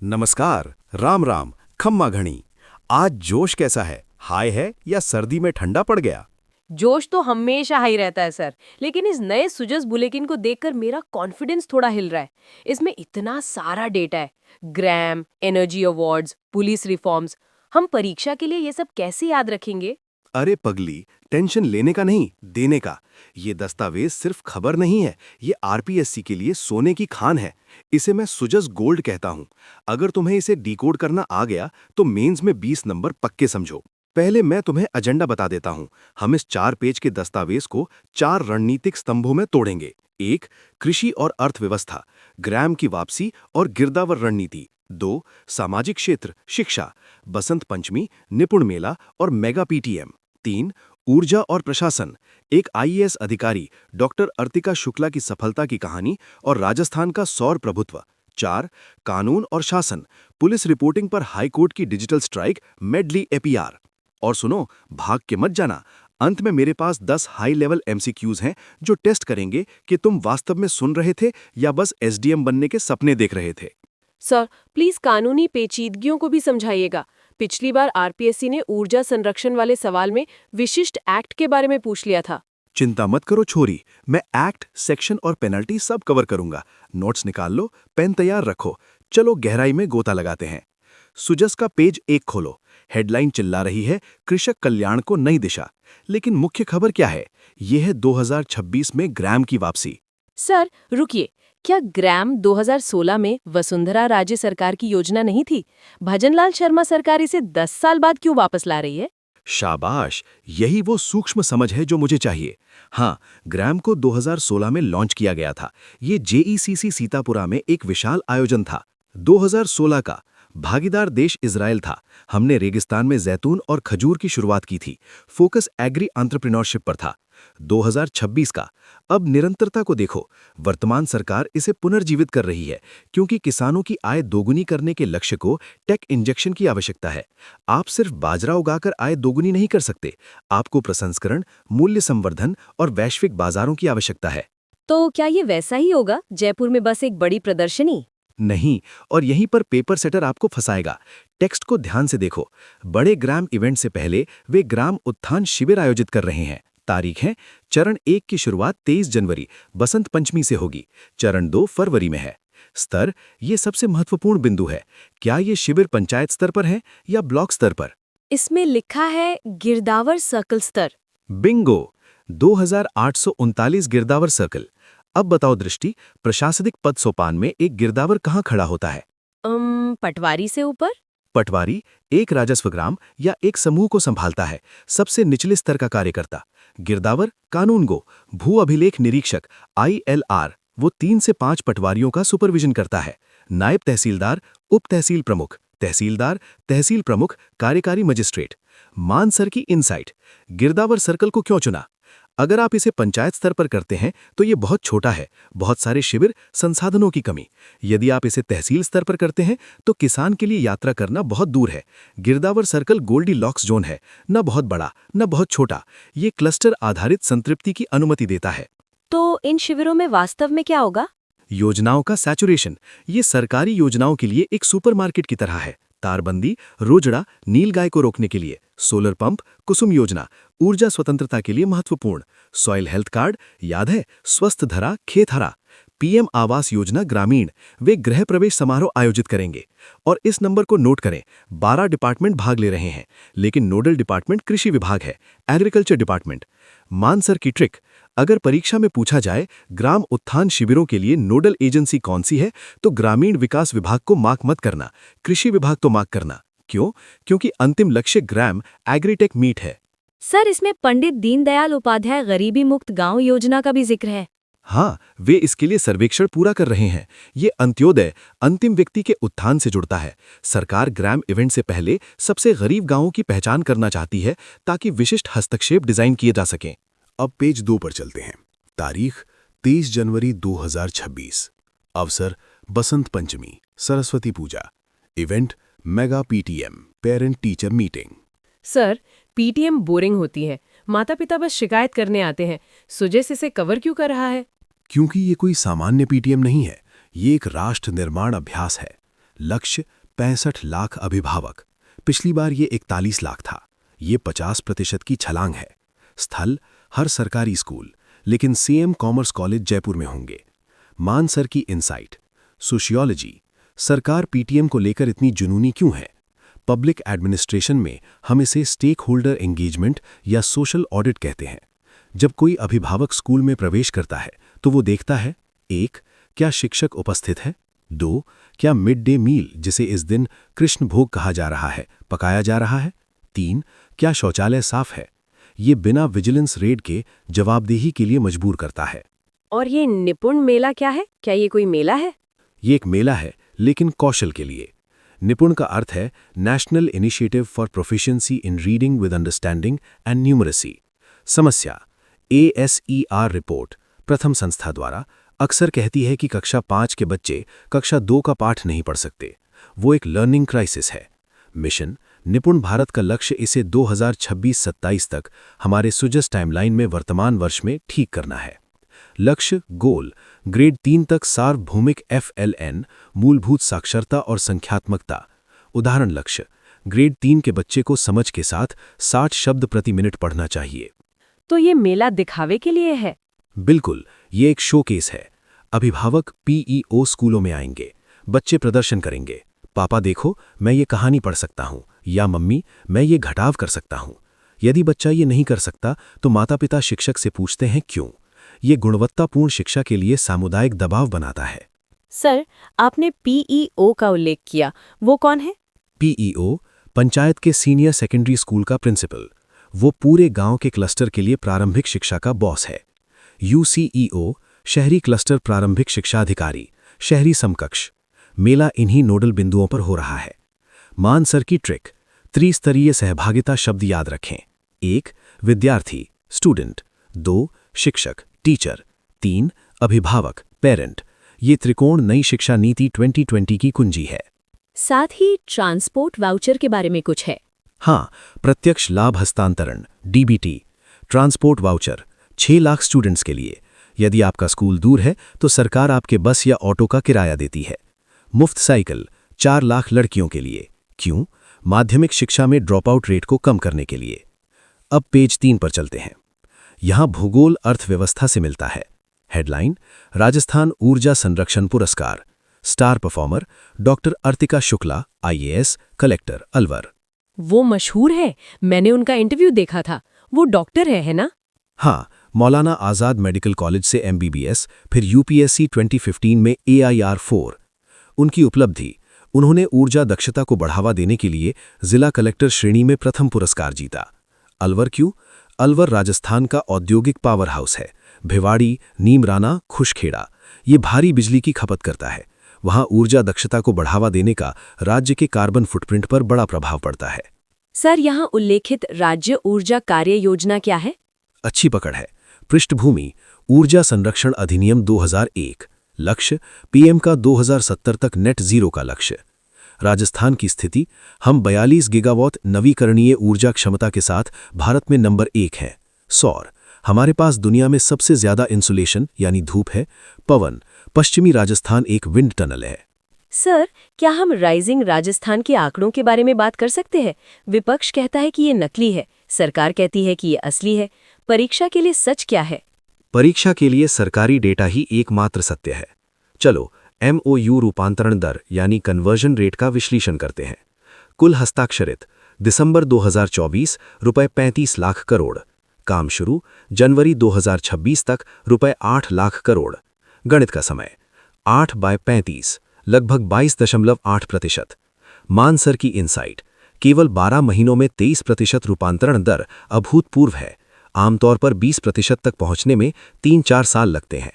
नमस्कार। राम राम। खम्मा घणी। आज जोश कैसा है? हाई है या सर्दी में ठंडा पड़ गया? जोश तो हमेशा हाई रहता है सर, लेकिन इस नए सुजस बुलेटिन को देखकर मेरा कॉन्फिडेंस थोड़ा हिल रहा है। इसमें इतना सारा डेटा है, ग्राम, एनर्जी अवार्ड्स, पुलिस रिफॉर्म्स। हम परीक्षा के लिए ये सब कैसे याद रखेंगे? अरे पगली, टेंशन लेने का नहीं, देने का। ये दस्तावेज सिर्फ खबर नहीं है, ये आरपीएससी के लिए सोने की खान है। इसे मैं सुजस गोल्ड कहता हूँ। अगर तुम्हें इसे डिकोड करना आ गया तो मेंस में 20 नंबर पक्के समझो। पहले मैं तुम्हें एजेंडा बता देता हूँ। हम इस 4 पेज के दस्तावेज को 4 रणनीतिक स्तंभों में तोड़ेंगे। 1, कृषि और अर्थव्यवस्था, ग्राम की वापसी और गिरदावर रणनीति। 2, सामाजिक क्षेत्र, शिक्षा, बसंत पंचमी, निपुण मेला और मेगा पीटीएम। 3, ऊर्जा और प्रशासन, एक आईएएस अधिकारी डॉक्टर अर्तिका शुक्ला की सफलता की कहानी और राजस्थान का सौर प्रभुत्व। 4, कानून और शासन, पुलिस रिपोर्टिंग पर हाईकोर्ट की डिजिटल स्ट्राइक मेडली एपीआर। और सुनो, भाग के मत जाना। अंत में मेरे पास 10 हाई लेवल एमसीक्यूज हैं जो टेस्ट करेंगे कि तुम वास्तव में सुन रहे थे या बस एसडीएम बनने के सपने देख रहे थे। सर, प्लीज कानूनी पेचीदगियों को भी समझाइएगा। पिछली बार आरपीएससी ने ऊर्जा संरक्षण वाले सवाल में विशिष्ट एक्ट के बारे में पूछ लिया था। चिंता मत करो छोरी, मैं एक्ट, सेक्शन और पेनल्टी सब कवर करूंगा। नोट्स निकाल लो, पेन तैयार रखो। चलो गहराई में गोता लगाते हैं। सुजस का पेज 1 खोलो। हेडलाइन चिल्ला रही है, कृषक कल्याण को नई दिशा। लेकिन मुख्य खबर क्या है? यह है 2026 में ग्राम की वापसी। सर रुकिए, क्या ग्राम 2016 में वसुंधरा राजे सरकार की योजना नहीं थी? भजनलाल शर्मा सरकार इसे 10 साल बाद क्यों वापस ला रही है? शाबाश, यही वो सूक्ष्म समझ है जो मुझे चाहिए। हाँ, ग्राम को 2016 में लॉन्च किया गया था। ये जेईसीसी सीतापुरा में एक विशाल आयोजन था। 2016 का भागीदार देश इजराइल था। हमने रेगिस्तान में जैतून और खजूर की शुरुआत की थी। फोकस एग्री एंटरप्रेन्योरशिप पर था। 2026 का अब निरंतरता को देखो। वर्तमान सरकार इसे पुनर्जीवित कर रही है क्योंकि किसानों की आय दोगुनी करने के लक्ष्य को टेक इंजेक्शन की आवश्यकता है। आप सिर्फ बाजरा उगाकर आय दोगुनी नहीं कर सकते। आपको प्रसंस्करण, मूल्य संवर्धन और वैश्विक बाजारों की आवश्यकता है। तो क्या ये वैसा ही होगा, जयपुर में बस एक बड़ी प्रदर्शनी? नहीं, और यहीं पर पेपर सेटर आपको फंसाएगा। टेक्स्ट को ध्यान से देखो। बड़े ग्राम इवेंट से पहले वे ग्राम उत्थान शिविर आयोजित कर रहे हैं। तारीख है, चरण 1 की शुरुआत 23 जनवरी बसंत पंचमी से होगी। चरण 2 फरवरी में है। स्तर, ये सबसे महत्वपूर्ण बिंदु है। क्या ये शिविर पंचायत स्तर पर है या ब्लॉक स्तर पर? इसमें लिखा है गिरदावर सर्कल स्तर। बिंगो, 2839 गिरदावर सर्कल। अब बताओ दृष्टि, प्रशासनिक पद सोपान में एक गिरदावर कहाँ खड़ा होता है? पटवारी से ऊपर? पटवारी एक राजस्व ग्राम या एक समूह को संभालता है, सबसे निचले स्तर का कार्यकर्ता। गिरदावर कानूनगो, भू अभिलेख निरीक्षक आईएलआर, वो 3 से 5 पटवारियों का सुपरविजन करता है। नायब तहसीलदार, उप तहसील प्रमुख, तहसीलदार, तहसील प्रमुख, कार्यकारी मजिस्ट्रेट। मानसर की इनसाइट, गिरदावर सर्कल को क्यों चुना? अगर आप इसे पंचायत स्तर पर करते हैं तो ये बहुत छोटा है, बहुत सारे शिविर, संसाधनों की कमी। यदि आप इसे तहसील स्तर पर करते हैं तो किसान के लिए यात्रा करना बहुत दूर है। गिरदावर सर्कल गोल्डी लॉक्स जोन है, न बहुत बड़ा न बहुत छोटा। ये क्लस्टर आधारित संतृप्ति की अनुमति देता है। तो इन शिविरों में वास्तव में क्या होगा? योजनाओं का सैचुरेशन, ये सरकारी योजनाओं के लिए एक सुपरमार्केट की तरह है। तारबंदी, रोजड़ा, नीलगाय को रोकने के लिए, सोलर पंप, कुसुम योजना, ऊर्जा स्वतंत्रता के लिए महत्वपूर्ण। सॉइल हेल्थ कार्ड, याद है, स्वस्थ धरा खेत हरा। पीएम आवास योजना ग्रामीण, वे गृह प्रवेश समारोह आयोजित करेंगे। और इस नंबर को नोट करें, 12 डिपार्टमेंट भाग ले रहे हैं, लेकिन नोडल डिपार्टमेंट कृषि विभाग है, एग्रीकल्चर डिपार्टमेंट। मानसर की ट्रिक, अगर परीक्षा में पूछा जाए ग्राम उत्थान शिविरों के लिए नोडल एजेंसी कौन सी है, तो ग्रामीण विकास विभाग को मार्क मत करना, कृषि विभाग तो मार्क करना। क्यों? क्योंकि अंतिम लक्ष्य ग्राम एग्रीटेक मीट है। सर, इसमें पंडित दीनदयाल उपाध्याय गरीबी मुक्त गांव योजना का भी जिक्र है। हाँ, वे इसके लिए सर्वेक्षण पूरा कर रहे हैं। ये अंत्योदय, अंतिम व्यक्ति के उत्थान से जुड़ता है। सरकार ग्राम इवेंट से पहले सबसे गरीब गांवों की पहचान करना चाहती है ताकि विशिष्ट हस्तक्षेप डिजाइन किए जा सकें। अब पेज 2 पर चलते हैं। तारीख 23 जनवरी 2026। अवसर Basant Panchami, Saraswati Puja. Event mega PTM, parent teacher meeting. Sir, PTM boring होती है, माता पिता बस शिकायत करने आते हैं। सुजस इसे कवर क्यों कर रहा है? क्योंकि ये कोई सामान्य पीटीएम नहीं है, ये एक राष्ट्र निर्माण अभ्यास है। लक्ष्य 65 लाख अभिभावक। पिछली बार ये 41 लाख था। ये 50% की छलांग है। स्थल हर सरकारी स्कूल, लेकिन सीएम कॉमर्स कॉलेज जयपुर में होंगे। मान सर की इनसाइट। सोशियोलॉजी, सरकार पीटीएम को लेकर इतनी जुनूनी क्यों है? पब्लिक एडमिनिस्ट्रेशन में हम इसे स्टेक होल्डर एंगेजमेंट या सोशल ऑडिट कहते हैं। जब कोई अभिभावक स्कूल में प्रवेश करता है तो वो देखता है 1. क्या शिक्षक उपस्थित है? 2. क्या मिड डे मील, जिसे इस दिन कृष्ण भोग कहा जा रहा है, पकाया जा रहा है? 3. क्या शौचालय साफ है? ये बिना विजिलेंस रेड के जवाबदेही के लिए मजबूर करता है। और ये निपुण मेला क्या है? क्या ये कोई मेला है? ये एक मेला है, लेकिन कौशल के लिए। निपुण का अर्थ है national initiative for proficiency in reading with understanding and numeracy. समस्या ASER रिपोर्ट प्रथम संस्था द्वारा अक्सर कहती है कि कक्षा 5 के बच्चे कक्षा 2 का पाठ नहीं पढ़ सकते। वो एक लर्निंग क्राइसिस है। मिशन निपुण भारत का लक्ष्य इसे 2026-27 तक हमारे सुजस टाइमलाइन में वर्तमान वर्ष में ठीक करना है। लक्ष्य गोल ग्रेड 3 तक सार्वभौमिक FLN मूलभूत साक्षरता और संख्यात्मकता। उदाहरण लक्ष्य ग्रेड 3 के बच्चे को समझ के साथ 60 शब्द प्रति मिनट पढ़ना चाहिए। तो ये मेला दिखावे के लिए है? बिल्कुल, ये एक शोकेस है। अभिभावक PEO स्कूलों में आएंगे, बच्चे प्रदर्शन करेंगे। पापा देखो, मैं ये कहानी पढ़ सकता हूँ, या मम्मी मैं ये घटाव कर सकता हूँ। यदि बच्चा ये नहीं कर सकता तो माता पिता शिक्षक से पूछते हैं क्यों। ये गुणवत्तापूर्ण शिक्षा के लिए सामुदायिक दबाव बनाता है। सर, आपने PEO का उल्लेख किया, वो कौन है? PEO पंचायत के सीनियर सेकेंडरी स्कूल का प्रिंसिपल। वो पूरे गांव के क्लस्टर के लिए प्रारंभिक शिक्षा का बॉस है। UCEO शहरी क्लस्टर प्रारंभिक शिक्षा अधिकारी, शहरी समकक्ष। मेला इन्हीं नोडल बिंदुओं पर हो रहा है। मान सर की ट्रिक, त्रिस्तरीय सहभागिता शब्द याद रखें। 1. विद्यार्थी स्टूडेंट, 2. शिक्षक टीचर, 3. अभिभावक पेरेंट। ये त्रिकोण नई शिक्षा नीति 2020 की कुंजी है। साथ ही ट्रांसपोर्ट वाउचर के बारे में कुछ है? हाँ, प्रत्यक्ष लाभ हस्तांतरण DBT transport voucher 6 lakh students के लिए। यदि आपका स्कूल दूर है तो सरकार आपके बस या ऑटो का किराया देती है। मुफ्त साइकिल 4 लाख लड़कियों के लिए। क्यों? माध्यमिक शिक्षा में ड्रॉप आउट रेट को कम करने के लिए। अब पेज 3 पर चलते हैं। यहाँ भूगोल अर्थव्यवस्था से मिलता है। हेडलाइन राजस्थान ऊर्जा संरक्षण पुरस्कार। Star performer doctor Artika Shukla, IAS collector Alwar. वो मशहूर है, मैंने उनका इंटरव्यू देखा था। वो डॉक्टर है ना? हाँ, मौलाना आज़ाद मेडिकल कॉलेज से MBBS, फिर UPSC 2015 में AIR4। उनकी उपलब्धि, उन्होंने ऊर्जा दक्षता को बढ़ावा देने के लिए जिला कलेक्टर श्रेणी में प्रथम पुरस्कार जीता। अलवर क्यों? अलवर राजस्थान का औद्योगिक पावर हाउस है। भिवाड़ी, नीमराना, खुशखेड़ा ये भारी बिजली की खपत करता है। वहाँ ऊर्जा दक्षता को बढ़ावा देने का राज्य के कार्बन फुटप्रिंट पर बड़ा प्रभाव पड़ता है। सर, यहाँ उल्लेखित राज्य ऊर्जा कार्य योजना क्या है? अच्छी पकड़ है। पृष्ठभूमि ऊर्जा संरक्षण अधिनियम 2001। लक्ष्य PM का 2070 तक नेट जीरो का लक्ष्य। राजस्थान की स्थिति, हम 42 गीगावाट नवीकरणीय ऊर्जा क्षमता के साथ भारत में नंबर 1 हैं। सौर, हमारे पास दुनिया में सबसे ज्यादा इंसुलेशन यानी धूप है। पवन, पश्चिमी राजस्थान एक विंड टनल है। सर, क्या हम राइजिंग राजस्थान के आंकड़ों के बारे में बात कर सकते हैं? विपक्ष कहता है कि ये नकली है, सरकार कहती है कि ये असली है। परीक्षा के लिए सच क्या है? परीक्षा के लिए सरकारी डेटा ही एकमात्र सत्य है। चलो MOU रूपांतरण दर यानी कन्वर्जन रेट का विश्लेषण करते हैं। कुल हस्ताक्षरित दिसंबर 2024 रुपए 35 लाख करोड़। काम शुरू जनवरी 2026 तक रुपए 8 लाख करोड़। गणित का समय 8/35 लगभग 22.8%। मान सर की इनसाइट, केवल 12 महीनों में 23% रूपांतरण दर अभूतपूर्व है। आमतौर पर 20% तक पहुंचने में 3-4 साल लगते हैं।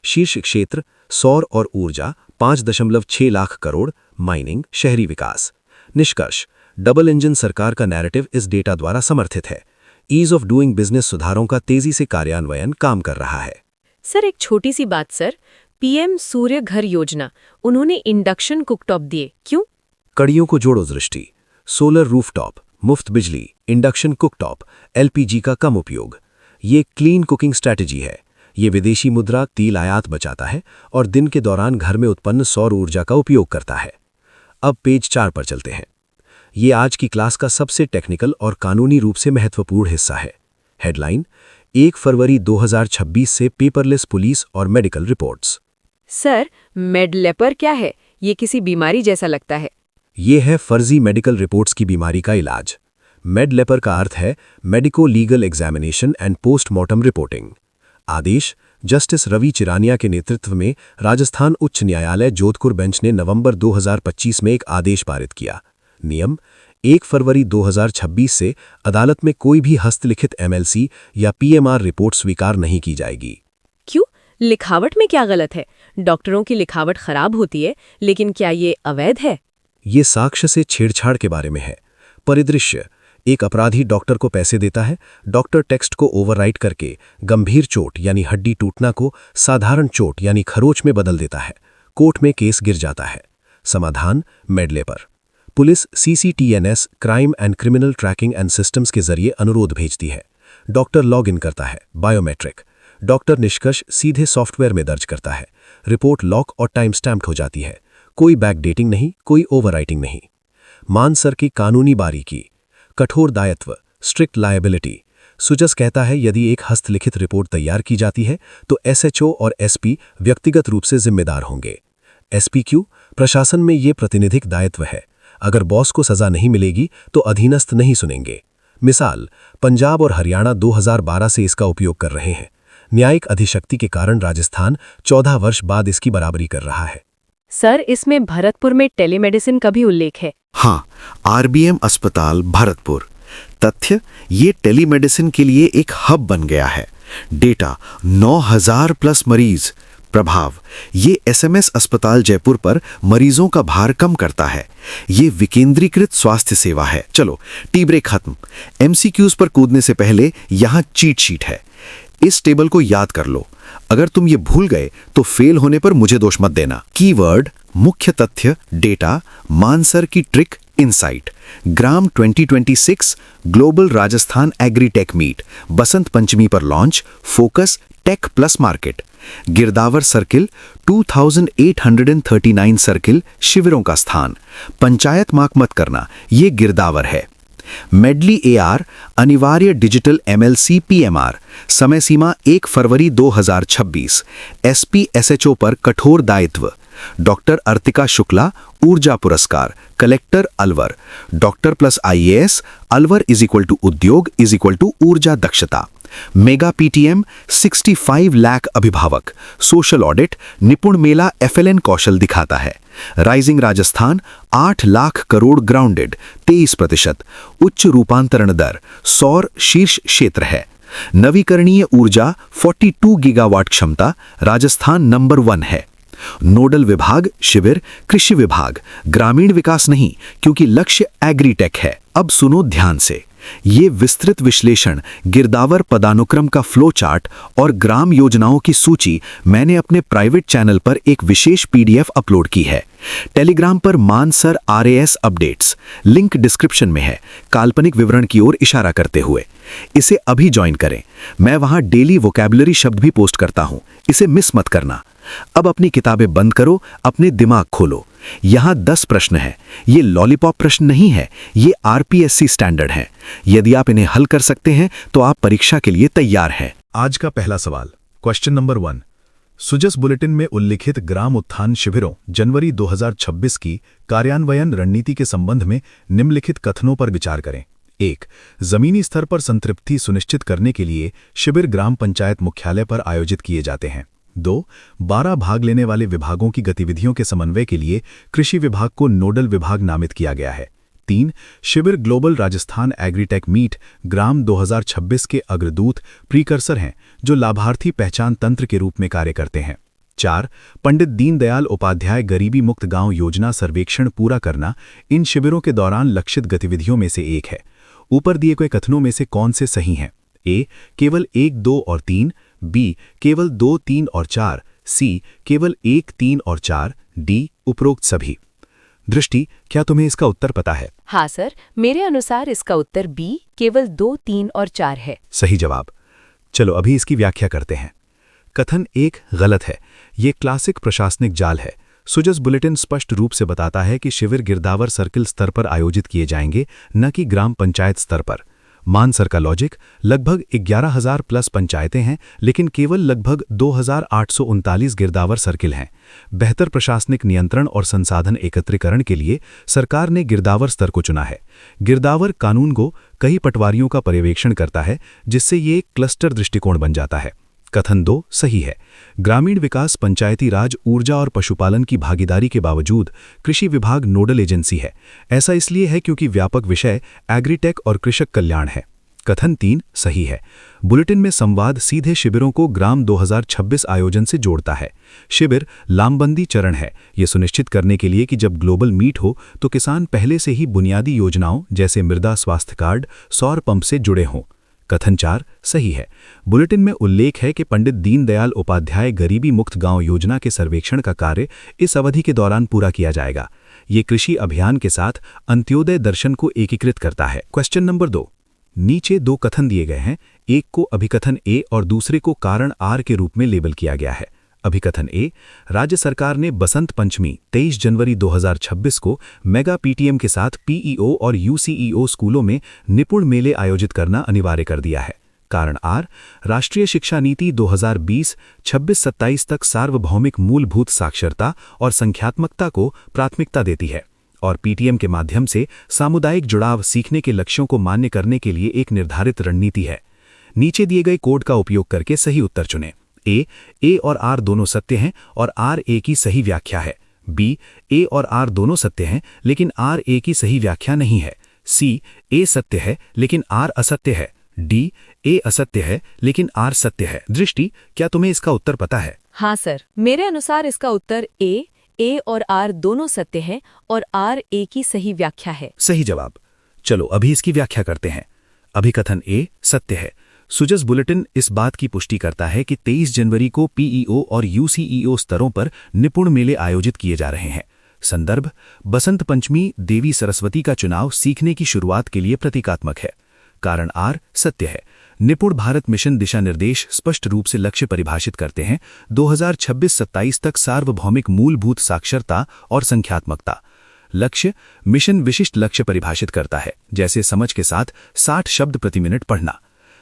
शीर्ष क्षेत्र सौर और ऊर्जा 5.6 लाख करोड़। माइनिंग, शहरी विकास। निष्कर्ष, डबल इंजन सरकार का नैरेटिव इस डेटा द्वारा समर्थित है। ईज ऑफ डूइंग बिजनेस सुधारों का तेजी से कार्यान्वयन काम कर रहा है। सर, एक छोटी सी बात सर, PM सूर्य घर योजना, उन्होंने इंडक्शन कुकटॉप दिए, क्यों? कड़ियों को जोड़ो दृष्टि। सोलर रूफटॉप, मुफ्त बिजली, इंडक्शन कुकटॉप, LPG का कम उपयोग। ये क्लीन कुकिंग स्ट्रैटेजी है। ये विदेशी मुद्रा तेल आयात बचाता है और दिन के दौरान घर में उत्पन्न सौर ऊर्जा का उपयोग करता है। अब पेज 4 पर चलते हैं। ये आज की क्लास का सबसे टेक्निकल और कानूनी रूप से महत्वपूर्ण हिस्सा है। हेडलाइन: 1 फरवरी 2026 से पेपरलेस पुलिस और मेडिकल रिपोर्ट्स। सर, मेडलेपर क्या है? ये किसी बीमारी जैसा लगता है। ये है फर्जी मेडिकल रिपोर्ट्स की बीमारी का इलाज। मेडलेपर का अर्थ है medico legal examination and postmortem reporting. आदेश: जस्टिस रवि चिरानिया के नेतृत्व में राजस्थान उच्च न्यायालय जोधपुर बेंच ने नवंबर 2025 में एक आदेश पारित किया। नियम: 1 फरवरी 2026 से अदालत में कोई भी हस्तलिखित एमएलसी या पीएमआर रिपोर्ट स्वीकार नहीं की जाएगी। क्यों? लिखावट में क्या गलत है? डॉक्टरों की लिखावट खराब होती है, लेकिन क्या ये अवैध है? ये साक्ष्य से छेड़छाड़ के बारे में है। परिदृश्य: एक अपराधी डॉक्टर को पैसे देता है, डॉक्टर टेक्स्ट को ओवरराइट करके गंभीर चोट यानी हड्डी टूटना को साधारण चोट यानी खरोच में बदल देता है। कोर्ट में केस गिर जाता है। समाधान: मेडलेपर। Police CCTNS crime and criminal tracking and systems के जरिए अनुरोध भेजती है। डॉक्टर लॉग इन करता है, बायोमेट्रिक। डॉक्टर निष्कर्ष सीधे सॉफ्टवेयर में दर्ज करता है। रिपोर्ट लॉक और टाइम स्टैम्प्ड हो जाती है। कोई बैकडेटिंग नहीं, कोई ओवरराइटिंग नहीं। मानसर की कानूनी बारीकी: कठोर दायित्व, स्ट्रिक्ट लायबिलिटी। सुजस कहता है यदि एक हस्तलिखित रिपोर्ट तैयार की जाती है तो एसएचओ और एसपी व्यक्तिगत रूप से जिम्मेदार होंगे। एसपी क्यों? प्रशासन में ये प्रतिनिधिक दायित्व है। अगर बॉस को सजा नहीं मिलेगी तो अधीनस्थ नहीं सुनेंगे। मिसाल: पंजाब और हरियाणा 2012 से इसका उपयोग कर रहे हैं। न्यायिक अधिशक्ति के कारण राजस्थान 14 वर्ष बाद इसकी बराबरी कर रहा है। सर, इसमें भरतपुर में टेलीमेडिसिन का भी उल्लेख है। हाँ, आरबीएम अस्पताल भरतपुर। तथ्य: ये टेलीमेडिसिन के लिए एक हब बन गया है। डेटा: 9000 प्लस मरीज। प्रभाव: ये एसएमएस अस्पताल जयपुर पर मरीजों का भार कम करता है। ये विकेंद्रीकृत स्वास्थ्य सेवा है। चलो, टी ब्रेक खत्म। एमसीक्यूज पर कूदने से पहले यहाँ चीट शीट है। इस टेबल को याद कर लो। अगर तुम ये भूल गए तो फेल होने पर मुझे दोष मत देना। कीवर्ड: मुख्य तथ्य, डेटा, मानसर की trick, insight. GRAM 2026 global Rajasthan agritech meet, Basant Panchami पर launch. Focus: tech plus market. गिरदावर सर्किल 2839 सर्किल शिविरों का स्थान। पंचायत मार्क मत करना, ये गिरदावर है। मेडली एआर अनिवार्य डिजिटल एमएलसी पीएमआर। समय सीमा 1 फरवरी 2026। एसपी एसएचओ पर कठोर दायित्व। डॉक्टर अर्तिका शुक्ला ऊर्जा पुरस्कार, collector Alwar. Doctor plus IAS, Alwar = उद्योग = ऊर्जा दक्षता। मेगा पीटीएम 65 लाख अभिभावक। सोशल ऑडिट निपुण मेला एफएलएन कौशल दिखाता है। Rising Rajasthan 8 lakh crore grounded 23%। उच्च रूपांतरण दर, सौर शीर्ष क्षेत्र है। नवीकरणीय ऊर्जा 42 गीगावाट क्षमता, राजस्थान नंबर 1 है। नोडल विभाग शिविर कृषि विभाग, ग्रामीण विकास नहीं, क्योंकि लक्ष्य एग्रीटेक है। अब सुनो ध्यान से। ये विस्तृत विश्लेषण, गिरदावर पदानुक्रम का फ्लो चार्ट और ग्राम योजनाओं की सूची मैंने अपने प्राइवेट चैनल पर एक विशेष पीडीएफ अपलोड की है। टेलीग्राम पर Mansar RAS updates, link description में है, काल्पनिक विवरण की ओर इशारा करते हुए। इसे अभी ज्वाइन करें। मैं वहां डेली वोकैबुलरी शब्द भी पोस्ट करता हूं, इसे मिस मत करना। अब अपनी किताबें बंद करो, अपने दिमाग खोलो। यहां 10 प्रश्न हैं। ये लॉलीपॉप प्रश्न नहीं है, ये आरपीएससी स्टैंडर्ड हैं। यदि आप इन्हें हल कर सकते हैं तो आप परीक्षा के लिए तैयार हैं। आज का पहला सवाल, क्वेश्चन नंबर 1। सुजस बुलेटिन में उल्लिखित ग्राम उत्थान शिविरों जनवरी 2026 की कार्यान्वयन रणनीति के संबंध में निम्नलिखित कथनों पर विचार करें। 1. जमीनी स्तर पर संतृप्ति सुनिश्चित करने के लिए शिविर ग्राम पंचायत मुख्यालय पर आयोजित किए जाते हैं। 2. 12 भाग लेने वाले विभागों की गतिविधियों के समन्वय के लिए कृषि विभाग को नोडल विभाग नामित किया गया है। 3. शिविर ग्लोबल राजस्थान एग्रीटेक मीट ग्राम 2026 के अग्रदूत प्रीकर्सर हैं, जो लाभार्थी पहचान तंत्र के रूप में कार्य करते हैं। 4. पंडित दीनदयाल उपाध्याय गरीबी मुक्त गांव योजना सर्वेक्षण पूरा करना इन शिविरों के दौरान लक्षित गतिविधियों में से एक है। ऊपर दिए गए कथनों में से कौन से सही हैं? ए. केवल 1, 2 और 3। बी. केवल 2, 3 और 4। सी. केवल 1, 3 और 4। डी. उपरोक्त सभी। दृष्टि, क्या तुम्हें इसका उत्तर पता है? हाँ सर, मेरे अनुसार इसका उत्तर बी, केवल 2, 3 और 4 है। सही जवाब। चलो अभी इसकी व्याख्या करते हैं। कथन 1 गलत है। ये क्लासिक प्रशासनिक जाल है। सुजस बुलेटिन स्पष्ट रूप से बताता है कि शिविर गिरदावर सर्किल स्तर पर आयोजित किए जाएंगे, न कि ग्राम पंचायत स्तर पर। मानसर का लॉजिक, लगभग 11,000 प्लस पंचायतें हैं, लेकिन केवल लगभग 2,839 गिरदावर सर्किल हैं। बेहतर प्रशासनिक नियंत्रण और संसाधन एकत्रीकरण के लिए सरकार ने गिरदावर स्तर को चुना है। गिरदावर कानून को कई पटवारियों का पर्यवेक्षण करता है, जिससे ये एक क्लस्टर दृष्टिकोण बन जाता है। कथन 2 सही है। ग्रामीण विकास, पंचायती राज, ऊर्जा और पशुपालन की भागीदारी के बावजूद कृषि विभाग नोडल एजेंसी है। ऐसा इसलिए है क्योंकि व्यापक विषय एग्रीटेक और कृषक कल्याण है। कथन 3 सही है। बुलेटिन में संवाद सीधे शिविरों को ग्राम 2026 आयोजन से जोड़ता है। शिविर लामबंदी चरण है, ये सुनिश्चित करने के लिए कि जब ग्लोबल मीट हो तो किसान पहले से ही बुनियादी योजनाओं जैसे मृदा स्वास्थ्य कार्ड, सौर पंप से जुड़े हों। कथन 4 सही है। बुलेटिन में उल्लेख है कि पंडित दीनदयाल उपाध्याय गरीबी मुक्त गांव योजना के सर्वेक्षण का कार्य इस अवधि के दौरान पूरा किया जाएगा। ये कृषि अभियान के साथ अंत्योदय दर्शन को एकीकृत करता है। क्वेश्चन नंबर 2, नीचे 2 कथन दिए गए हैं, एक को अभिकथन ए और दूसरे को कारण आर के रूप में लेबल किया गया है। अभिकथन ए, राज्य सरकार ने बसंत पंचमी 23 जनवरी 2026 को मेगा पीटीएम के साथ पीईओ और यूसीईओ स्कूलों में निपुण मेले आयोजित करना अनिवार्य कर दिया है। कारण आर, राष्ट्रीय शिक्षा नीति 2020-26-27 तक सार्वभौमिक मूलभूत साक्षरता और संख्यात्मकता को प्राथमिकता देती है और पीटीएम के माध्यम से सामुदायिक जुड़ाव सीखने के लक्ष्यों को मान्य करने के लिए एक निर्धारित रणनीति है। नीचे दिए गए कोड का उपयोग करके सही उत्तर चुनें। ए और आर दोनों सत्य हैं और आर ए की सही व्याख्या है। बी, ए और आर दोनों सत्य हैं लेकिन आर ए की सही व्याख्या नहीं है। सी, ए सत्य है लेकिन आर असत्य है। डी, ए असत्य है लेकिन आर सत्य है। दृष्टि, क्या तुम्हें इसका उत्तर पता है? हाँ सर, मेरे अनुसार इसका उत्तर ए और आर दोनों सत्य हैं और आर ए की सही व्याख्या है। सही जवाब। चलो अभी इसकी व्याख्या करते हैं। अभिकथन ए सत्य है। सुजस बुलेटिन इस बात की पुष्टि करता है कि 23 जनवरी को पीईओ और यूसीईओ स्तरों पर निपुण मेले आयोजित किए जा रहे हैं। संदर्भ, बसंत पंचमी देवी सरस्वती का चुनाव सीखने की शुरुआत के लिए प्रतीकात्मक है। कारण आर सत्य है। निपुण भारत मिशन दिशा निर्देश स्पष्ट रूप से लक्ष्य परिभाषित करते हैं, 2026-27 तक सार्वभौमिक मूलभूत साक्षरता और संख्यात्मकता। लक्ष्य, मिशन विशिष्ट लक्ष्य परिभाषित करता है, जैसे समझ के साथ 60 शब्द प्रति मिनट पढ़ना।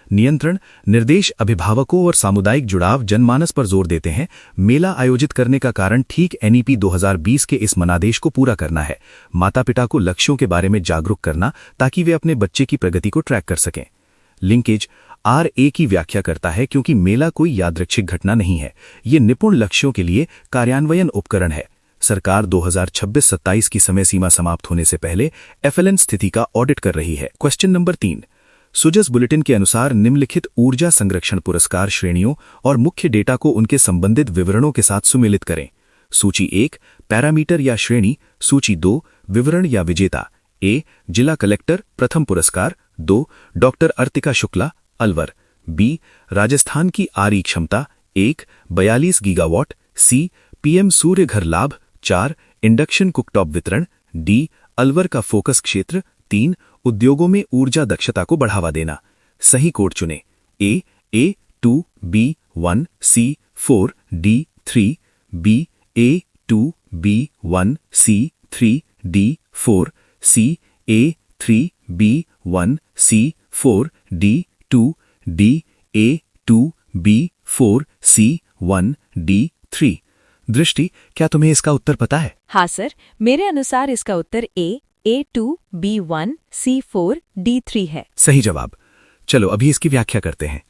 नियंत्रण, निर्देश अभिभावकों और सामुदायिक जुड़ाव जनमानस पर जोर देते हैं। मेला आयोजित करने का कारण ठीक एनईपी 2020 के इस मनादेश को पूरा करना है, माता पिता को लक्ष्यों के बारे में जागरूक करना ताकि वे अपने बच्चे की प्रगति को ट्रैक कर सकें। लिंकेज, आर ए की व्याख्या करता है क्योंकि मेला कोई यादृच्छिक घटना नहीं है, ये निपुण लक्ष्यों के लिए कार्यान्वयन उपकरण है। सरकार 2026-27 की समय सीमा समाप्त होने से पहले एफएलएन स्थिति का ऑडिट कर रही है। क्वेश्चन नंबर 3, सुजस बुलेटिन के अनुसार निम्नलिखित ऊर्जा संरक्षण पुरस्कार श्रेणियों और मुख्य डेटा को उनके संबंधित विवरणों के साथ सुमेलित करें। सूची 1, पैरामीटर या श्रेणी। सूची 2, विवरण या विजेता। ए, जिला कलेक्टर प्रथम पुरस्कार 2, डॉक्टर अर्तिका शुक्ला अलवर। बी, राजस्थान की आरी क्षमता 1, 42 गीगावाट। सी, पीएम सूर्य घर लाभ 4, इंडक्शन कुकटॉप वितरण। डी, अलवर का फोकस क्षेत्र 3, उद्योगों में ऊर्जा दक्षता को बढ़ावा देना। सही कोड चुनें। ए 2, B 1, C 4, D 3, B A 2, B 1, C 3, D 4, C A 3, B 1, C 4, D 2, D A 2, B 4, C 1, D 3। दृष्टि, क्या तुम्हें इसका उत्तर पता है? हाँ सर, मेरे अनुसार इसका उत्तर A2, B1, C4, D3 है। सही जवाब। चलो अभी इसकी व्याख्या करते हैं।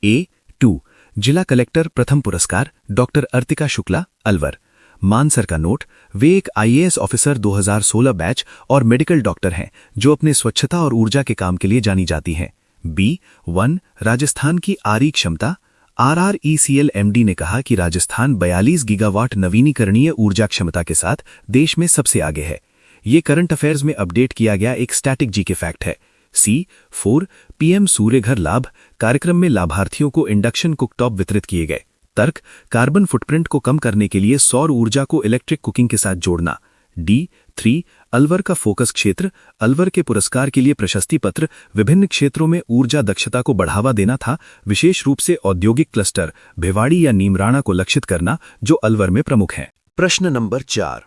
A2, जिला कलेक्टर प्रथम पुरस्कार डॉक्टर अर्तिका शुक्ला अलवर। मानसर का नोट, वे एक IAS ऑफिसर 2016 बैच और मेडिकल डॉक्टर हैं जो अपने स्वच्छता और ऊर्जा के काम के लिए जानी जाती हैं। B1, राजस्थान की आरी क्षमता। RRECL MD ने कहा कि राजस्थान 42 गीगावाट नवीनीकरणीय ऊर्जा क्षमता के साथ देश में सबसे आगे है। ये करंट अफेयर्स में अपडेट किया गया एक स्टैटिक जीके फैक्ट है। C4, PM सूर्य घर लाभ कार्यक्रम में लाभार्थियों को इंडक्शन कुकटॉप वितरित किए गए। तर्क, कार्बन फुटप्रिंट को कम करने के लिए सौर ऊर्जा को इलेक्ट्रिक कुकिंग के साथ जोड़ना। D3, अलवर का फोकस क्षेत्र, अलवर के पुरस्कार के लिए प्रशस्ति पत्र विभिन्न क्षेत्रों में ऊर्जा दक्षता को बढ़ावा देना था, विशेष रूप से औद्योगिक क्लस्टर भिवाड़ी या नीमराणा को लक्षित करना जो अलवर में प्रमुख हैं। प्रश्न नंबर 4।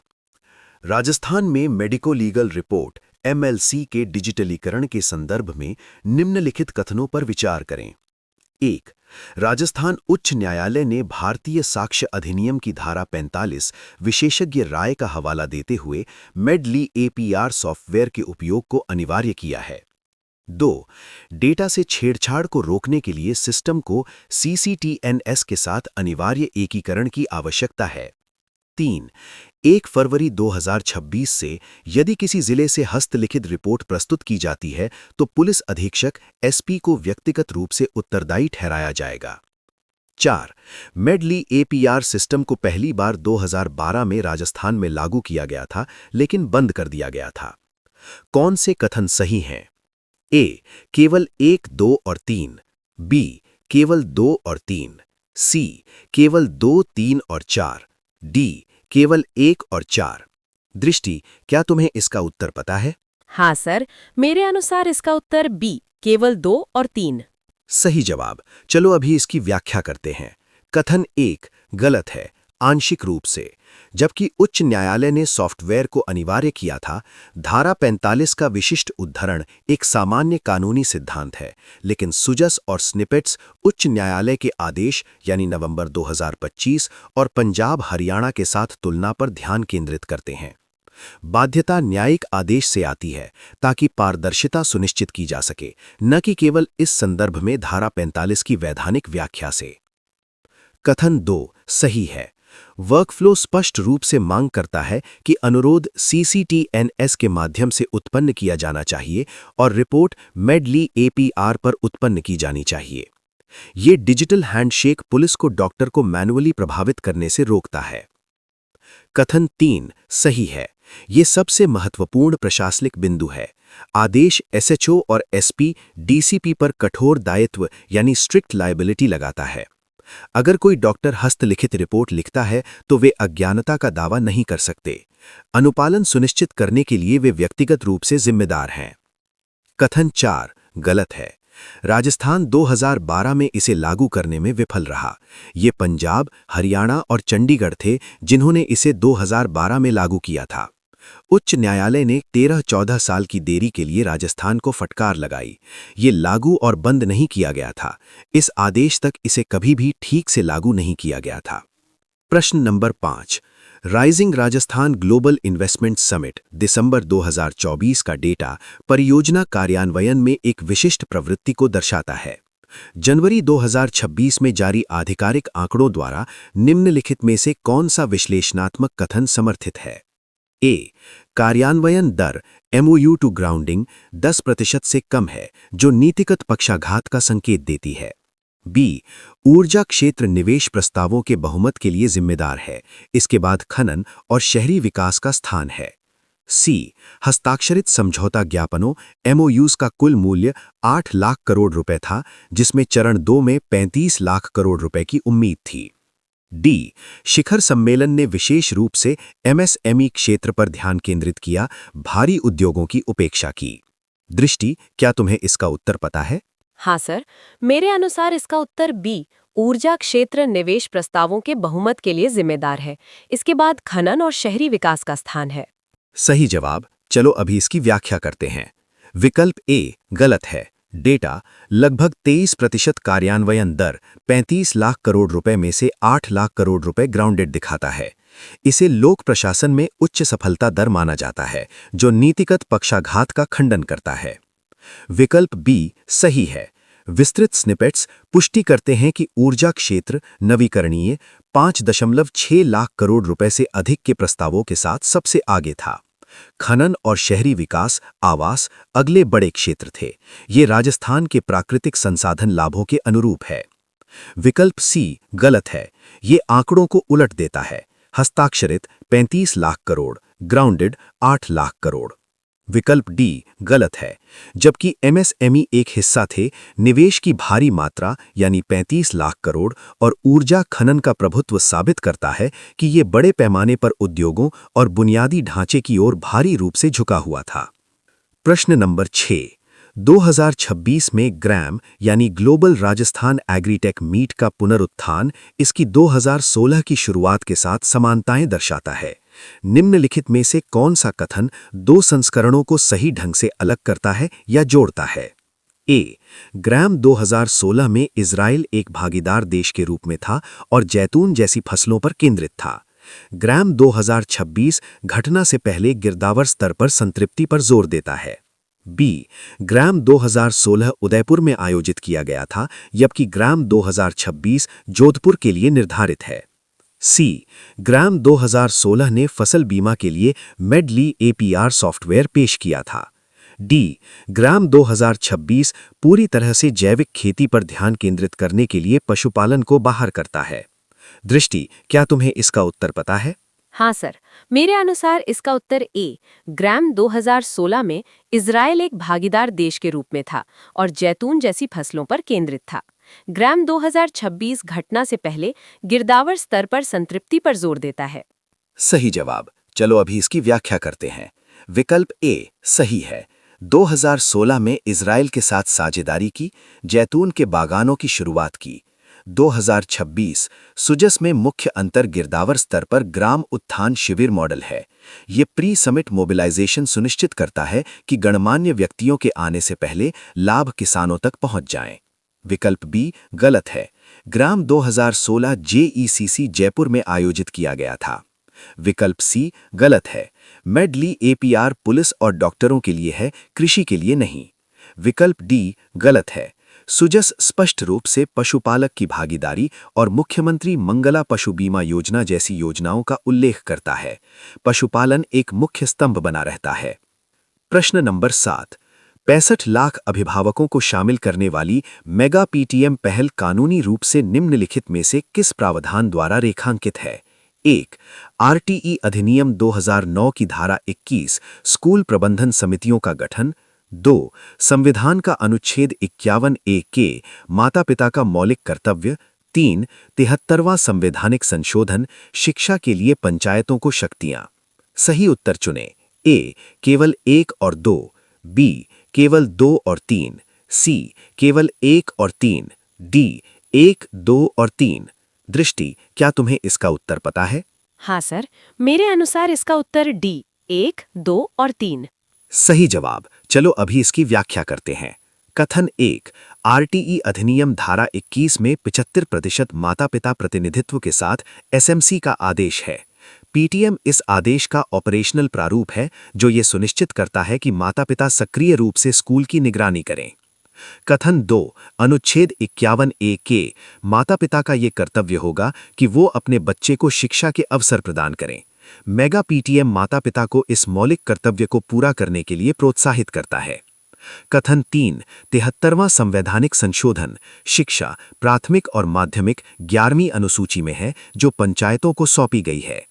राजस्थान में मेडिको लीगल रिपोर्ट MLC के डिजिटलीकरण के संदर्भ में निम्नलिखित कथनों पर विचार करें। 1। राजस्थान उच्च न्यायालय ने भारतीय साक्ष्य अधिनियम की धारा 45 विशेषज्ञ राय का हवाला देते हुए मेडली APR सॉफ्टवेयर के उपयोग को अनिवार्य किया है। 2। डेटा से छेड़छाड़ को रोकने के लिए सिस्टम को CCTNS के साथ अनिवार्य एकीकरण की आवश्यकता है। 3। 1 फरवरी 2026 से यदि किसी जिले से हस्तलिखित रिपोर्ट प्रस्तुत की जाती है तो पुलिस अधीक्षक SP को व्यक्तिगत रूप से उत्तरदायी ठहराया जाएगा। 4। मेडली APR सिस्टम को पहली बार 2012 में राजस्थान में लागू किया गया था लेकिन बंद कर दिया गया था। कौन से कथन सही हैं? A. केवल 1, 2 और 3। B. केवल 2 और 3। C. केवल 2, 3 और 4। D. केवल 1 और 4। दृष्टि, क्या तुम्हें इसका उत्तर पता है? हाँ सर, मेरे अनुसार इसका उत्तर B, केवल 2 और 3। सही जवाब। चलो अभी इसकी व्याख्या करते हैं। कथन 1 गलत है, आंशिक रूप से। जबकि उच्च न्यायालय ने सॉफ्टवेयर को अनिवार्य किया था, धारा 45 का विशिष्ट उद्धरण एक सामान्य कानूनी सिद्धांत है, लेकिन सुजस और स्निपेट्स उच्च न्यायालय के आदेश यानी नवंबर 2025 और पंजाब हरियाणा के साथ तुलना पर ध्यान केंद्रित करते हैं। बाध्यता न्यायिक आदेश से आती है ताकि पारदर्शिता सुनिश्चित की जा सके, न कि केवल इस संदर्भ में धारा 45 की वैधानिक व्याख्या से। कथन 2 सही है। वर्कफ्लो स्पष्ट रूप से मांग करता है कि अनुरोध CCTNS के माध्यम से उत्पन्न किया जाना चाहिए और रिपोर्ट मेडली APR पर उत्पन्न की जानी चाहिए। ये डिजिटल हैंडशेक पुलिस को डॉक्टर को मैनुअली प्रभावित करने से रोकता है। कथन 3 सही है। ये सबसे महत्वपूर्ण प्रशासनिक बिंदु है। आदेश SHO और SP DCP पर कठोर दायित्व यानी स्ट्रिक्ट लायबिलिटी लगाता है। अगर कोई डॉक्टर हस्तलिखित रिपोर्ट लिखता है तो वे अज्ञानता का दावा नहीं कर सकते। अनुपालन सुनिश्चित करने के लिए वे व्यक्तिगत रूप से जिम्मेदार हैं। कथन 4 गलत है। राजस्थान 2012 में इसे लागू करने में विफल रहा। ये पंजाब, हरियाणा और चंडीगढ़ थे जिन्होंने इसे 2012 में लागू किया था। उच्च न्यायालय ने 13-14 साल की देरी के लिए राजस्थान को फटकार लगाई। ये लागू और बंद नहीं किया गया था। इस आदेश तक इसे कभी भी ठीक से लागू नहीं किया गया था। प्रश्न number 5। Rising Rajasthan global investment summit दिसंबर 2024 का डेटा परियोजना कार्यान्वयन में एक विशिष्ट प्रवृत्ति को दर्शाता है। जनवरी 2026 में जारी आधिकारिक आंकड़ों द्वारा निम्नलिखित में से कौन सा विश्लेषणात्मक कथन समर्थित है? A. कार्यान्वयन दर MOU टू ग्राउंडिंग 10% से कम है, जो नीतिगत पक्षाघात का संकेत देती है। B. ऊर्जा क्षेत्र निवेश प्रस्तावों के बहुमत के लिए जिम्मेदार है, इसके बाद खनन और शहरी विकास का स्थान है। C. हस्ताक्षरित समझौता ज्ञापनों MOUs का कुल मूल्य 8 लाख करोड़ रुपए था, जिसमें चरण 2 में 35 लाख करोड़ रुपए की उम्मीद थी। D. शिखर सम्मेलन ने विशेष रूप से MSME क्षेत्र पर ध्यान केंद्रित किया, भारी उद्योगों की उपेक्षा की। दृष्टि, क्या तुम्हें इसका उत्तर पता है? हाँ सर, मेरे अनुसार इसका उत्तर B, ऊर्जा क्षेत्र निवेश प्रस्तावों के बहुमत के लिए जिम्मेदार है। इसके बाद खनन और शहरी विकास का स्थान है। सही जवाब। चलो अभी इसकी व्याख्या करते हैं। विकल्प A गलत है। डेटा लगभग 23% कार्यान्वयन दर 35 लाख करोड़ रुपए में से 8 लाख करोड़ रुपए ग्राउंडेड दिखाता है। इसे लोक प्रशासन में उच्च सफलता दर माना जाता है, जो नीतिगत पक्षाघात का खंडन करता है। विकल्प B सही है। विस्तृत स्निपेट्स पुष्टि करते हैं कि ऊर्जा क्षेत्र नवीकरणीय 5.6 लाख करोड़ रुपए से अधिक के प्रस्तावों के साथ सबसे आगे था। खनन और शहरी विकास आवास अगले बड़े क्षेत्र थे। ये राजस्थान के प्राकृतिक संसाधन लाभों के अनुरूप है। विकल्प C गलत है। ये आंकड़ों को उलट देता है। हस्ताक्षरित 35 लाख करोड़, ग्राउंडेड 8 लाख करोड़। विकल्प D गलत है। जबकि MSME एक हिस्सा थे, निवेश की भारी मात्रा यानी 35 लाख करोड़ और ऊर्जा खनन का प्रभुत्व साबित करता है कि ये बड़े पैमाने पर उद्योगों और बुनियादी ढांचे की ओर भारी रूप से झुका हुआ था। प्रश्न नंबर 6। 2026 में ग्रैम यानी ग्लोबल राजस्थान एग्रीटेक मीट का पुनरुत्थान इसकी 2016 की शुरुआत के साथ समानताएं दर्शाता है। निम्नलिखित में से कौन सा कथन दो संस्करणों को सही ढंग से अलग करता है या जोड़ता है? ए, ग्रैम 2016 में इजराइल एक भागीदार देश के रूप में था और जैतून जैसी फसलों पर केंद्रित था। ग्रैम 2026 घटना से पहले गिरदावर स्तर पर संतृप्ति पर जोर देता है। बी, ग्रैम 2016 उदयपुर में आयोजित किया गया था, जबकि ग्रैम 2026 जोधपुर के लिए निर्धारित है। सी, ग्रैम 2016 ने फसल बीमा के लिए मेडली एपीआर सॉफ्टवेयर पेश किया था। डी, ग्रैम 2026 पूरी तरह से जैविक खेती पर ध्यान केंद्रित करने के लिए पशुपालन को बाहर करता है। दृष्टि, क्या तुम्हें इसका उत्तर पता है? हाँ सर, मेरे अनुसार इसका उत्तर ए, ग्रैम 2016 में इजराइल एक भागीदार देश के रूप में था और जैतून जैसी फसलों पर केंद्रित था। ग्रैम 2026 घटना से पहले गिरदावर स्तर पर संतृप्ति पर जोर देता है। सही जवाब। चलो अभी इसकी व्याख्या करते हैं। विकल्प ए सही है। 2016 में इजराइल के साथ साझेदारी की, जैतून के बागानों की शुरुआत की। 2026 सुजस में मुख्य अंतर गिरदावर स्तर पर ग्राम उत्थान शिविर मॉडल है। ये प्री समिट मोबिलाइजेशन सुनिश्चित करता है कि गणमान्य व्यक्तियों के आने से पहले लाभ किसानों तक पहुंच जाएं। विकल्प बी गलत है। ग्राम 2016 जेईसीसी जयपुर में आयोजित किया गया था। विकल्प सी गलत है। मेडली एपीआर पुलिस और डॉक्टरों के लिए है, कृषि के लिए नहीं। विकल्प डी गलत है। सुजस स्पष्ट रूप से पशुपालक की भागीदारी और मुख्यमंत्री मंगला पशु बीमा योजना जैसी योजनाओं का उल्लेख करता है। पशुपालन एक मुख्य स्तंभ बना रहता है। प्रश्न नंबर 7, 65 लाख अभिभावकों को शामिल करने वाली मेगा पीटीएम पहल कानूनी रूप से निम्नलिखित में से किस प्रावधान द्वारा रेखांकित है? 1. आरटीई अधिनियम 2009 की धारा 21 स्कूल प्रबंधन समितियों का गठन। 2. संविधान का अनुच्छेद 51A के माता पिता का मौलिक कर्तव्य। 3. 73वां संवैधानिक संशोधन शिक्षा के लिए पंचायतों को शक्तियां। सही उत्तर चुनें। ए केवल 1 और 2, बी केवल 2 और 3, सी केवल 1 और 3, डी 1, 2 और 3। दृष्टि, क्या तुम्हें इसका उत्तर पता है? हाँ सर, मेरे अनुसार इसका उत्तर डी 1, 2 और 3। सही जवाब। चलो अभी इसकी व्याख्या करते हैं। कथन 1, आरटीई अधिनियम धारा 21 में 75% माता पिता प्रतिनिधित्व के साथ एसएमसी का आदेश है। पीटीएम इस आदेश का ऑपरेशनल प्रारूप है जो ये सुनिश्चित करता है कि माता पिता सक्रिय रूप से स्कूल की निगरानी करें। कथन 2, अनुच्छेद 51A के माता पिता का ये कर्तव्य होगा कि वो अपने बच्चे को शिक्षा के अवसर प्रदान करें। मेगा पीटीएम माता पिता को इस मौलिक कर्तव्य को पूरा करने के लिए प्रोत्साहित करता है। कथन 3, 73वां संवैधानिक संशोधन शिक्षा प्राथमिक और माध्यमिक 11वीं अनुसूची में है जो पंचायतों को सौंपी गई है।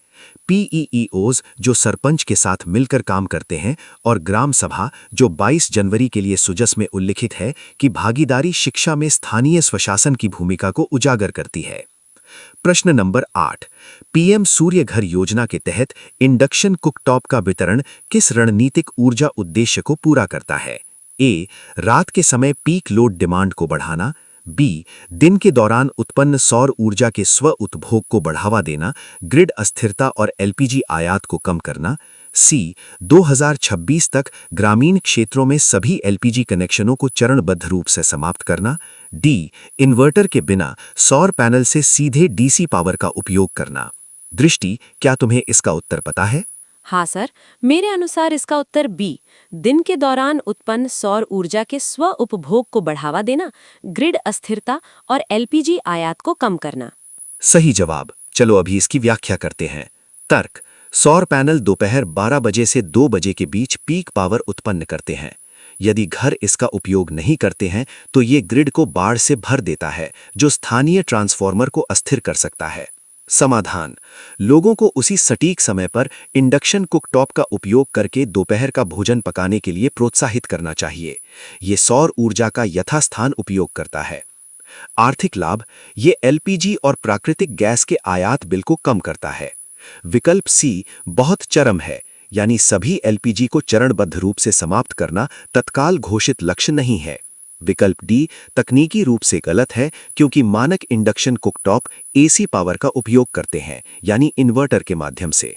पीईईओज जो सरपंच के साथ मिलकर काम करते हैं और ग्राम सभा जो 22 जनवरी के लिए सुजस में उल्लिखित है कि भागीदारी शिक्षा में स्थानीय स्वशासन की भूमिका को उजागर करती है। प्रश्न नंबर 8, पीएम सूर्य घर योजना के तहत इंडक्शन कुकटॉप का वितरण किस रणनीतिक ऊर्जा उद्देश्य को पूरा करता है? ए, रात के समय पीक लोड डिमांड को बढ़ाना। बी, दिन के दौरान उत्पन्न सौर ऊर्जा के स्व उपभोग को बढ़ावा देना, ग्रिड अस्थिरता और एलपीजी आयात को कम करना। सी, 2026 तक ग्रामीण क्षेत्रों में सभी एलपीजी कनेक्शनों को चरणबद्ध रूप से समाप्त करना। डी, इन्वर्टर के बिना सौर पैनल से सीधे डीसी पावर का उपयोग करना। दृष्टि, क्या तुम्हें इसका उत्तर पता है? हाँ सर, मेरे अनुसार इसका उत्तर बी, दिन के दौरान उत्पन्न सौर ऊर्जा के स्व उपभोग को बढ़ावा देना, ग्रिड अस्थिरता और एलपीजी आयात को कम करना। सही जवाब। चलो अभी इसकी व्याख्या करते हैं। तर्क, सौर पैनल दोपहर 12 बजे से 2 बजे के बीच पीक पावर उत्पन्न करते हैं। यदि घर इसका उपयोग नहीं करते हैं तो ये ग्रिड को बाढ़ से भर देता है जो स्थानीय ट्रांसफार्मर को अस्थिर कर सकता है। समाधान, लोगों को उसी सटीक समय पर इंडक्शन कुकटॉप का उपयोग करके दोपहर का भोजन पकाने के लिए प्रोत्साहित करना चाहिए। ये सौर ऊर्जा का यथास्थान उपयोग करता है। आर्थिक लाभ, ये एलपीजी और प्राकृतिक गैस के आयात बिल को कम करता है। विकल्प सी बहुत चरम है। यानी सभी एलपीजी को चरणबद्ध रूप से समाप्त करना तत्काल घोषित लक्ष्य नहीं है। विकल्प डी तकनीकी रूप से गलत है क्योंकि मानक इंडक्शन कुकटॉप एसी पावर का उपयोग करते हैं, यानी इन्वर्टर के माध्यम से।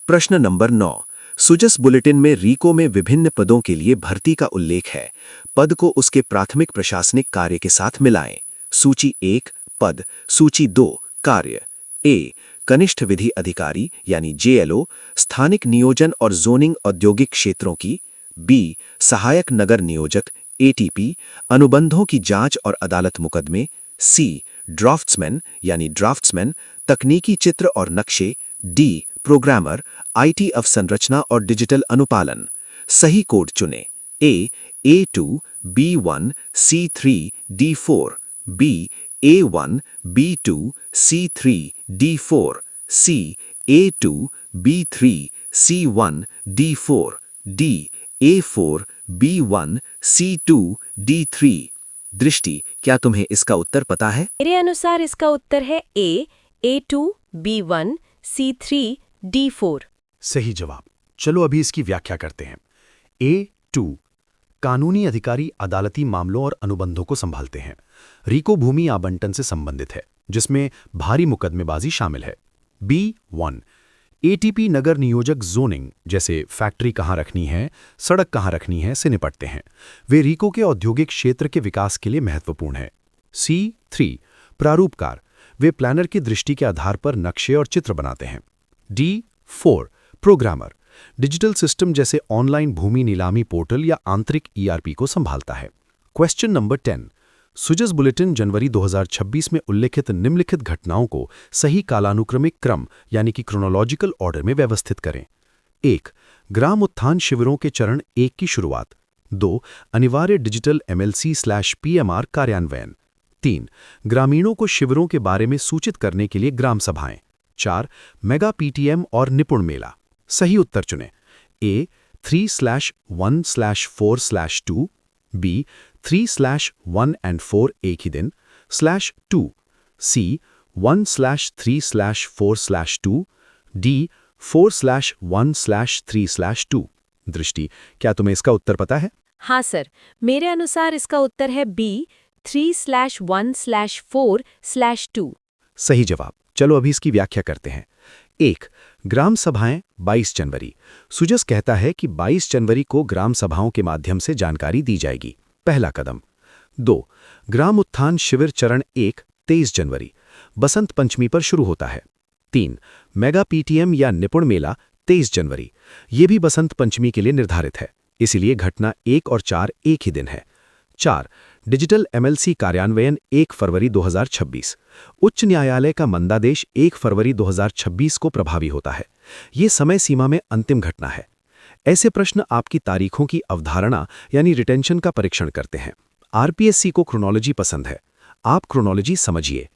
प्रश्न नंबर 9। सुजस बुलेटिन में रीको में विभिन्न पदों के लिए भर्ती का उल्लेख है। पद को उसके प्राथमिक प्रशासनिक कार्य के साथ मिलाएं। सूची 1 पद, सूची 2 कार्य। ए कनिष्ठ विधि अधिकारी यानी जेएलओ, स्थानिक नियोजन और जोनिंग औद्योगिक क्षेत्रों की। बी सहायक नगर नियोजक एटीपी, अनुबंधों की जांच और अदालत मुकदमे। सी ड्राफ्ट्समैन यानी ड्राफ्ट्समैन, तकनीकी चित्र और नक्शे। डी प्रोग्रामर, आईटी अवसंरचना और डिजिटल अनुपालन। सही कोड चुनें। A A2 B1 C3 D4, B A1 B2 C3 D4, C A2 B3 C1 D4, D A4 B1 C2 D3। दृष्टि, क्या तुम्हें इसका उत्तर पता है? मेरे अनुसार इसका उत्तर है ए A2 B1 C3 D4। सही जवाब। चलो अभी इसकी व्याख्या करते हैं। A2 कानूनी अधिकारी अदालती मामलों और अनुबंधों को संभालते हैं। रीको भूमि आवंटन से संबंधित है, जिसमें भारी मुकदमेबाजी शामिल है। B1 एटीपी नगर नियोजक जोनिंग, जैसे फैक्ट्री कहाँ रखनी है, सड़क कहाँ रखनी है, से निपटते हैं। वे रीको के औद्योगिक क्षेत्र के विकास के लिए महत्वपूर्ण है। C3 प्रारूपकार, वे प्लानर की दृष्टि के आधार पर नक्शे और चित्र बनाते हैं। D4 प्रोग्रामर, डिजिटल सिस्टम जैसे ऑनलाइन भूमि नीलामी पोर्टल या आंतरिक ERP को संभालता है। Question number 10। सुजस बुलेटिन जनवरी 2026 में उल्लेखित निम्नलिखित घटनाओं को सही कालानुक्रमिक क्रम यानी कि क्रोनोलॉजिकल ऑर्डर में व्यवस्थित करें। 1 ग्राम उत्थान शिविरों के चरण 1 की शुरुआत। 2 अनिवार्य डिजिटल MLC/PMR कार्यान्वयन। 3 ग्रामीणों को शिविरों के बारे में सूचित करने के लिए ग्राम सभाएं। 4 मेगा PTM और निपुण मेला। सही उत्तर चुनें। A 3/1/4/2, B 3/1 and 4 एक ही दिन /2, C 1/3/4/2, D 4/1/3/2। दृष्टि, क्या तुम्हें इसका उत्तर पता है? हाँ सर, मेरे अनुसार इसका उत्तर है B 3/1/4/2। सही जवाब। चलो अभी इसकी व्याख्या करते हैं। 1 ग्राम सभाएं 22 जनवरी। सुजस कहता है कि 22 जनवरी को ग्राम सभाओं के माध्यम से जानकारी दी जाएगी। पहला कदम। 2 ग्राम उत्थान शिविर चरण 1 23 जनवरी। बसंत पंचमी पर शुरू होता है। 3 मेगा PTM या निपुण मेला 23 जनवरी। ये भी बसंत पंचमी के लिए निर्धारित है, इसीलिए घटना 1 और 4 एक ही दिन है। 4 डिजिटल MLC कार्यान्वयन 1 फरवरी 2026। उच्च न्यायालय का मंदादेश 1 फरवरी 2026 को प्रभावी होता है। ये समय सीमा में अंतिम घटना है। ऐसे प्रश्न आपकी तारीखों की अवधारणा यानी रिटेंशन का परीक्षण करते हैं। RPSC को क्रोनोलॉजी पसंद है। आप क्रोनोलॉजी समझिए।